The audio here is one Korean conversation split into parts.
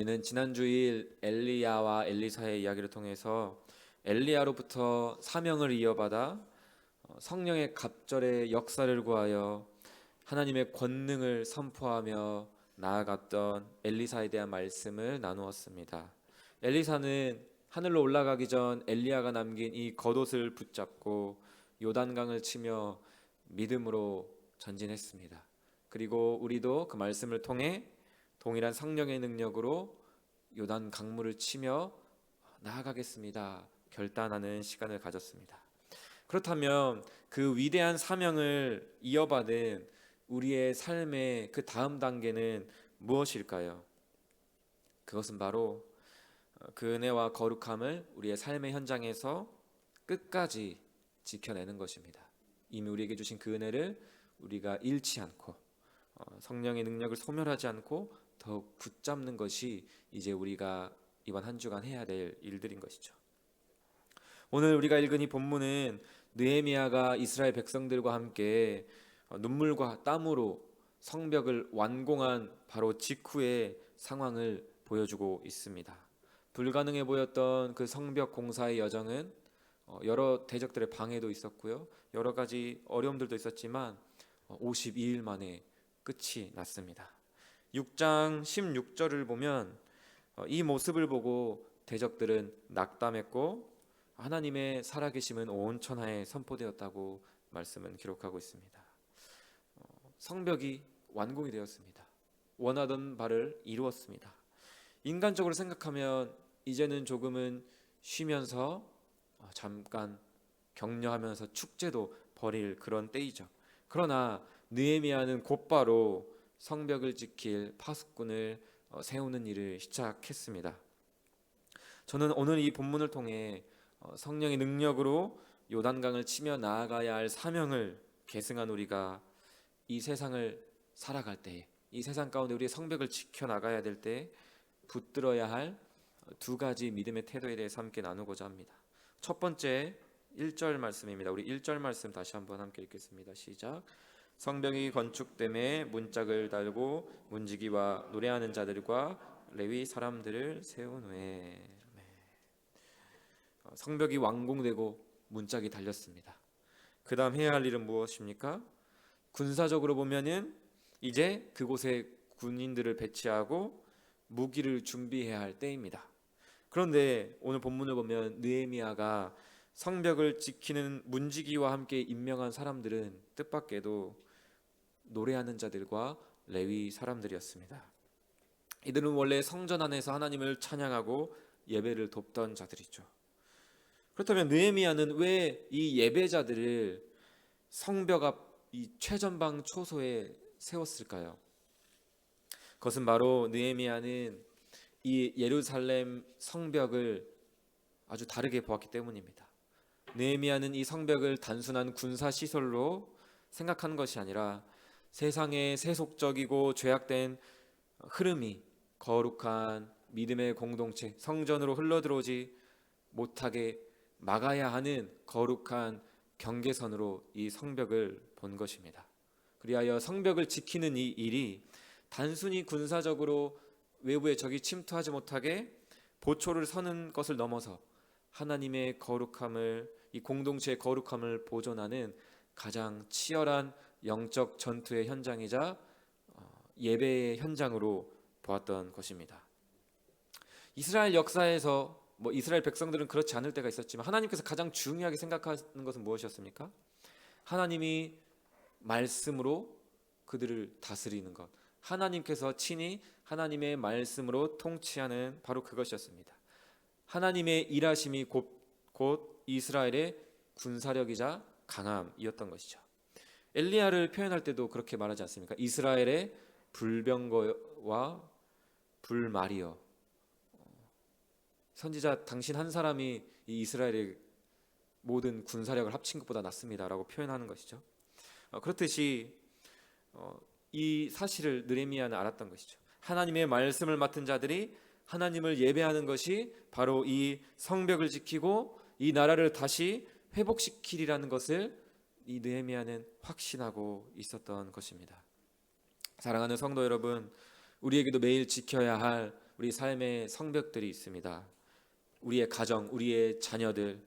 우리는 지난 주일 엘리야와 엘리사의 이야기를 통해서 엘리야로부터 사명을 이어받아 성령의 갑절의 역사를 구하여 하나님의 권능을 선포하며 나아갔던 엘리사에 대한 말씀을 나누었습니다. 엘리사는 하늘로 올라가기 전 엘리야가 남긴 이 겉옷을 붙잡고 요단강을 치며 믿음으로 전진했습니다. 그리고 우리도 그 말씀을 통해 동일한 성령의 능력으로 요단 강물을 치며 나아가겠습니다. 결단하는 시간을 가졌습니다. 그렇다면 그 위대한 사명을 이어받은 우리의 삶의 그 다음 단계는 무엇일까요? 그것은 바로 그 은혜와 거룩함을 우리의 삶의 현장에서 끝까지 지켜내는 것입니다. 이미 우리에게 주신 그 은혜를 우리가 잃지 않고 성령의 능력을 소멸하지 않고 더욱 붙잡는 것이 이제 우리가 이번 한 주간 해야 될 일들인 것이죠. 오늘 우리가 읽은 이 본문은 느헤미야가 이스라엘 백성들과 함께 눈물과 땀으로 성벽을 완공한 바로 직후의 상황을 보여주고 있습니다. 불가능해 보였던 그 성벽 공사의 여정은 여러 대적들의 방해도 있었고요, 여러 가지 어려움들도 있었지만 52일 만에 끝이 났습니다. 6장 16절을 보면 이 모습을 보고 대적들은 낙담했고 하나님의 살아계심은 온 천하에 선포되었다고 말씀은 기록하고 있습니다. 성벽이 완공이 되었습니다. 원하던 바를 이루었습니다. 인간적으로 생각하면 이제는 조금은 쉬면서 잠깐 격려하면서 축제도 벌일 그런 때이죠. 그러나 느헤미야는 곧바로 성벽을 지킬 파수꾼을 세우는 일을 시작했습니다. 저는 오늘 이 본문을 통해 성령의 능력으로 요단강을 치며 나아가야 할 사명을 계승한 우리가 이 세상을 살아갈 때, 이 세상 가운데 우리의 성벽을 지켜나가야 될 때 붙들어야 할 두 가지 믿음의 태도에 대해서 함께 나누고자 합니다. 첫 번째 1절 말씀입니다. 우리 1절 말씀 다시 한번 함께 읽겠습니다. 시작. 성벽이 건축됨에 문짝을 달고 문지기와 노래하는 자들과 레위 사람들을 세운 후에. 성벽이 완공되고 문짝이 달렸습니다. 그 다음 해야 할 일은 무엇입니까? 군사적으로 보면은 이제 그곳에 군인들을 배치하고 무기를 준비해야 할 때입니다. 그런데 오늘 본문을 보면 느헤미야가 성벽을 지키는 문지기와 함께 임명한 사람들은 뜻밖에도 노래하는 자들과 레위 사람들이었습니다. 이들은 원래 성전 안에서 하나님을 찬양하고 예배를 돕던 자들이죠. 그렇다면 느헤미야는 왜 이 예배자들을 성벽 앞 이 최전방 초소에 세웠을까요? 그것은 바로 느헤미야는 이 예루살렘 성벽을 아주 다르게 보았기 때문입니다. 느헤미야는 이 성벽을 단순한 군사 시설로 생각한 것이 아니라 세상의 세속적이고 죄악된 흐름이 거룩한 믿음의 공동체 성전으로 흘러들어오지 못하게 막아야 하는 거룩한 경계선으로 이 성벽을 본 것입니다. 그리하여 성벽을 지키는 이 일이 단순히 군사적으로 외부의 적이 침투하지 못하게 보초를 서는 것을 넘어서 하나님의 거룩함을, 이 공동체의 거룩함을 보존하는 가장 치열한 영적 전투의 현장이자 예배의 현장으로 보았던 것입니다. 이스라엘 역사에서 이스라엘 백성들은 그렇지 않을 때가 있었지만 하나님께서 가장 중요하게 생각하는 것은 무엇이었습니까? 하나님이 말씀으로 그들을 다스리는 것, 하나님께서 친히 하나님의 말씀으로 통치하는 바로 그것이었습니다. 하나님의 일하심이 곧 이스라엘의 군사력이자 강함이었던 것이죠. 엘리야를 표현할 때도 그렇게 말하지 않습니까? 이스라엘의 불병거와 불말이여. 선지자 당신 한 사람이 이 이스라엘의 모든 군사력을 합친 것보다 낫습니다라고 표현하는 것이죠. 그렇듯이 이 사실을 느헤미야는 알았던 것이죠. 하나님의 말씀을 맡은 자들이 하나님을 예배하는 것이 바로 이 성벽을 지키고 이 나라를 다시 회복시키리라는 것을 이 느헤미야는 확신하고 있었던 것입니다. 사랑하는 성도 여러분, 우리에게도 매일 지켜야 할 우리 삶의 성벽들이 있습니다. 우리의 가정, 우리의 자녀들,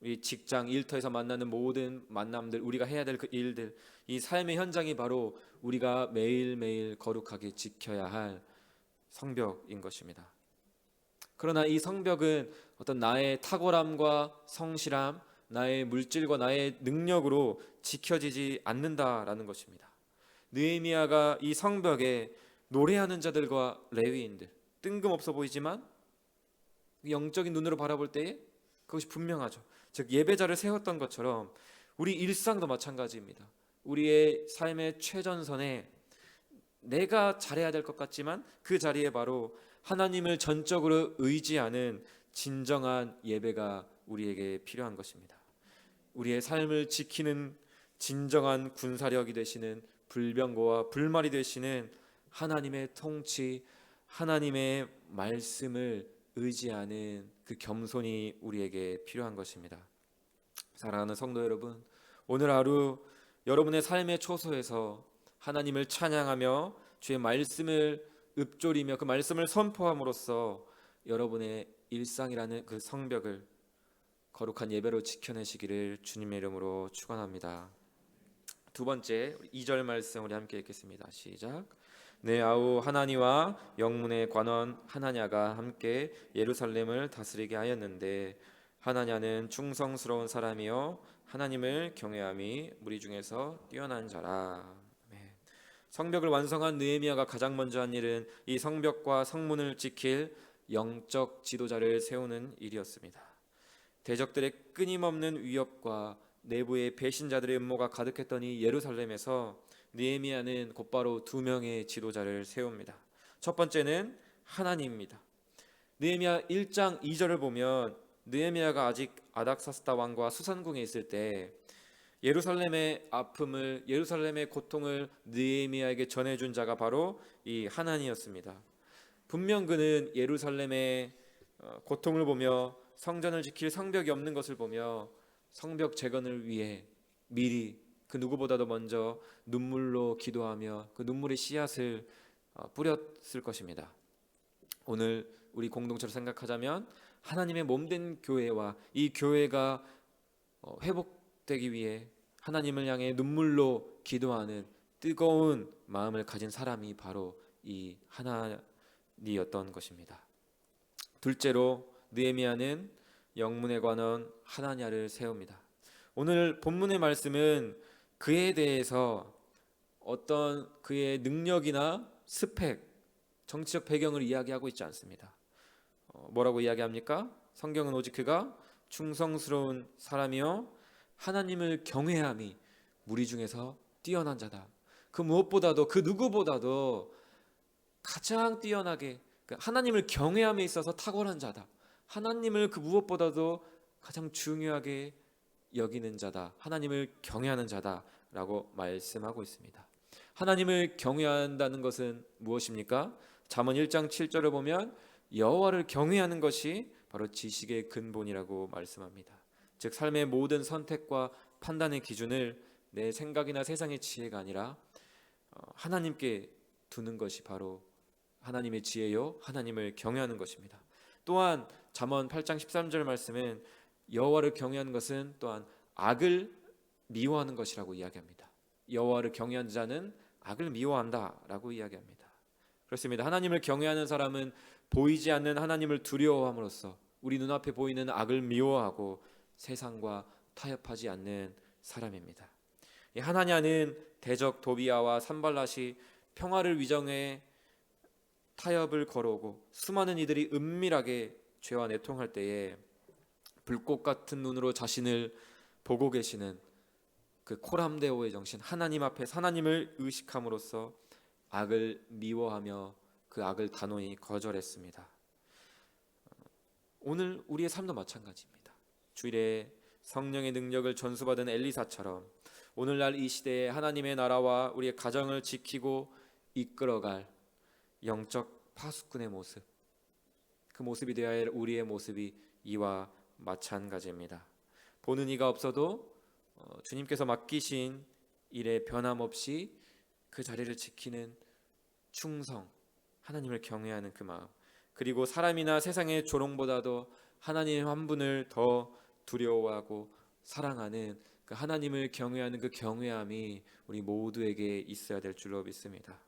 우리 직장, 일터에서 만나는 모든 만남들, 우리가 해야 될 그 일들, 이 삶의 현장이 바로 우리가 매일매일 거룩하게 지켜야 할 성벽인 것입니다. 그러나 이 성벽은 어떤 나의 탁월함과 성실함, 나의 물질과 나의 능력으로 지켜지지 않는다라는 것입니다. 느헤미야가 이 성벽에 노래하는 자들과 레위인들, 뜬금없어 보이지만 영적인 눈으로 바라볼 때에 그것이 분명하죠. 즉 예배자를 세웠던 것처럼 우리 일상도 마찬가지입니다. 우리의 삶의 최전선에 내가 잘해야 될 것 같지만 그 자리에 바로 하나님을 전적으로 의지하는 진정한 예배가 우리에게 필요한 것입니다. 우리의 삶을 지키는 진정한 군사력이 되시는 불병거와 불말이 되시는 하나님의 통치, 하나님의 말씀을 의지하는 그 겸손이 우리에게 필요한 것입니다. 사랑하는 성도 여러분, 오늘 하루 여러분의 삶의 초소에서 하나님을 찬양하며 주의 말씀을 읊조리며 그 말씀을 선포함으로써 여러분의 일상이라는 그 성벽을 거룩한 예배로 지켜내시기를 주님의 이름으로 축원합니다. 두 번째 2절 말씀 우리 함께 읽겠습니다. 시작. 내 아우 하나니와 영문의 관원 하나냐가 함께 예루살렘을 다스리게 하였는데 하나냐는 충성스러운 사람이요 하나님을 경외함이 무리 중에서 뛰어난 자라. 성벽을 완성한 느헤미야가 가장 먼저 한 일은 이 성벽과 성문을 지킬 영적 지도자를 세우는 일이었습니다. 대적들의 끊임없는 위협과 내부의 배신자들의 음모가 가득했던 이 예루살렘에서 느헤미야는 곧바로 두 명의 지도자를 세웁니다. 첫 번째는 하나님입니다. 느헤미야 1장 2절을 보면 느헤미야가 아직 아닥사스다 왕과 수산궁에 있을 때 예루살렘의 아픔을, 예루살렘의 고통을 느헤미야에게 전해준 자가 바로 이 하나니였습니다. 분명 그는 예루살렘의 고통을 보며 성전을 지킬 성벽이 없는 것을 보며 성벽 재건을 위해 미리 그 누구보다도 먼저 눈물로 기도하며 그 눈물의 씨앗을 뿌렸을 것입니다. 오늘 우리 공동체로 생각하자면 하나님의 몸된 교회와 이 교회가 회복되기 위해 하나님을 향해 눈물로 기도하는 뜨거운 마음을 가진 사람이 바로 이 하나니였던 것입니다. 둘째로 느헤미야는 영문의 관원 하나냐를 세웁니다. 오늘 본문의 말씀은 그에 대해서 어떤 그의 능력이나 스펙, 정치적 배경을 이야기하고 있지 않습니다. 뭐라고 이야기합니까? 성경은 오직 그가 충성스러운 사람이요 하나님을 경외함이 무리 중에서 뛰어난 자다. 그 무엇보다도 그 누구보다도 가장 뛰어나게 하나님을 경외함에 있어서 탁월한 자다. 하나님을 그 무엇보다도 가장 중요하게 여기는 자다. 하나님을 경외하는 자다라고 말씀하고 있습니다. 하나님을 경외한다는 것은 무엇입니까? 잠언 1장 7절을 보면 여호와를 경외하는 것이 바로 지식의 근본이라고 말씀합니다. 즉 삶의 모든 선택과 판단의 기준을 내 생각이나 세상의 지혜가 아니라 하나님께 두는 것이 바로 하나님의 지혜요 하나님을 경외하는 것입니다. 또한 잠언 8장 13절 말씀은 여호와를 경외하는 것은 또한 악을 미워하는 것이라고 이야기합니다. 여호와를 경외하는 자는 악을 미워한다라고 이야기합니다. 그렇습니다. 하나님을 경외하는 사람은 보이지 않는 하나님을 두려워함으로써 우리 눈앞에 보이는 악을 미워하고 세상과 타협하지 않는 사람입니다. 하나냐는 대적 도비야와 산발랏이 평화를 위정해 타협을 걸어오고 수많은 이들이 은밀하게 죄와 내통할 때에 불꽃 같은 눈으로 자신을 보고 계시는 그 코람데오의 정신, 하나님 앞에 하나님을 의식함으로써 악을 미워하며 그 악을 단호히 거절했습니다. 오늘 우리의 삶도 마찬가지입니다. 주일에 성령의 능력을 전수받은 엘리사처럼 오늘날 이 시대에 하나님의 나라와 우리의 가정을 지키고 이끌어갈 영적 파수꾼의 모습, 그 모습이 되어야 할 우리의 모습이 이와 마찬가지입니다. 보는 이가 없어도 주님께서 맡기신 일에 변함없이 그 자리를 지키는 충성, 하나님을 경외하는 그 마음, 그리고 사람이나 세상의 조롱보다도 하나님 한 분을 더 두려워하고 사랑하는 그 하나님을 경외하는 그 경외함이 우리 모두에게 있어야 될 줄로 믿습니다.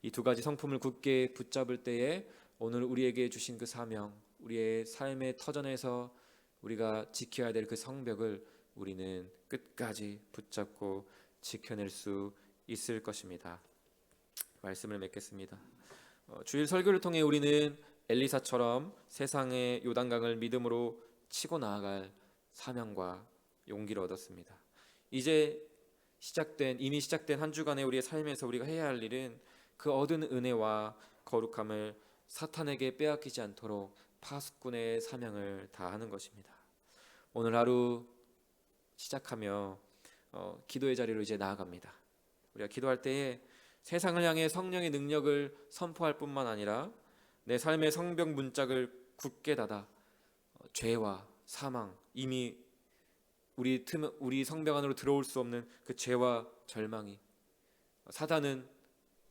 이 두 가지 성품을 굳게 붙잡을 때에 오늘 우리에게 주신 그 사명, 우리의 삶의 터전에서 우리가 지켜야 될 그 성벽을 우리는 끝까지 붙잡고 지켜낼 수 있을 것입니다. 말씀을 맺겠습니다. 주일 설교를 통해 우리는 엘리사처럼 세상의 요단강을 믿음으로 치고 나아갈 사명과 용기를 얻었습니다. 이제 이미 시작된 한 주간의 우리의 삶에서 우리가 해야 할 일은 그 얻은 은혜와 거룩함을 사탄에게 빼앗기지 않도록 파수꾼의 사명을 다하는 것입니다. 오늘 하루 시작하며 기도의 자리로 이제 나아갑니다. 우리가 기도할 때에 세상을 향해 성령의 능력을 선포할 뿐만 아니라 내 삶의 성벽 문짝을 굳게 닫아 죄와 사망, 이미 우리 성벽 안으로 들어올 수 없는 그 죄와 절망이, 사단은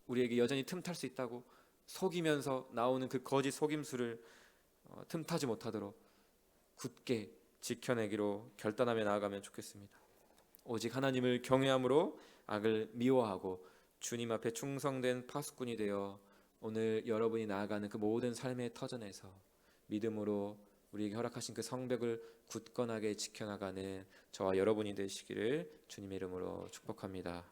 우리에게 여전히 틈탈 수 있다고 속이면서 나오는 그 거짓 속임수를 틈타지 못하도록 굳게 지켜내기로 결단하며 나아가면 좋겠습니다. 오직 하나님을 경외함으로 악을 미워하고 주님 앞에 충성된 파수꾼이 되어 오늘 여러분이 나아가는 그 모든 삶의 터전에서 믿음으로 우리에게 허락하신 그 성벽을 굳건하게 지켜나가는 저와 여러분이 되시기를 주님의 이름으로 축복합니다.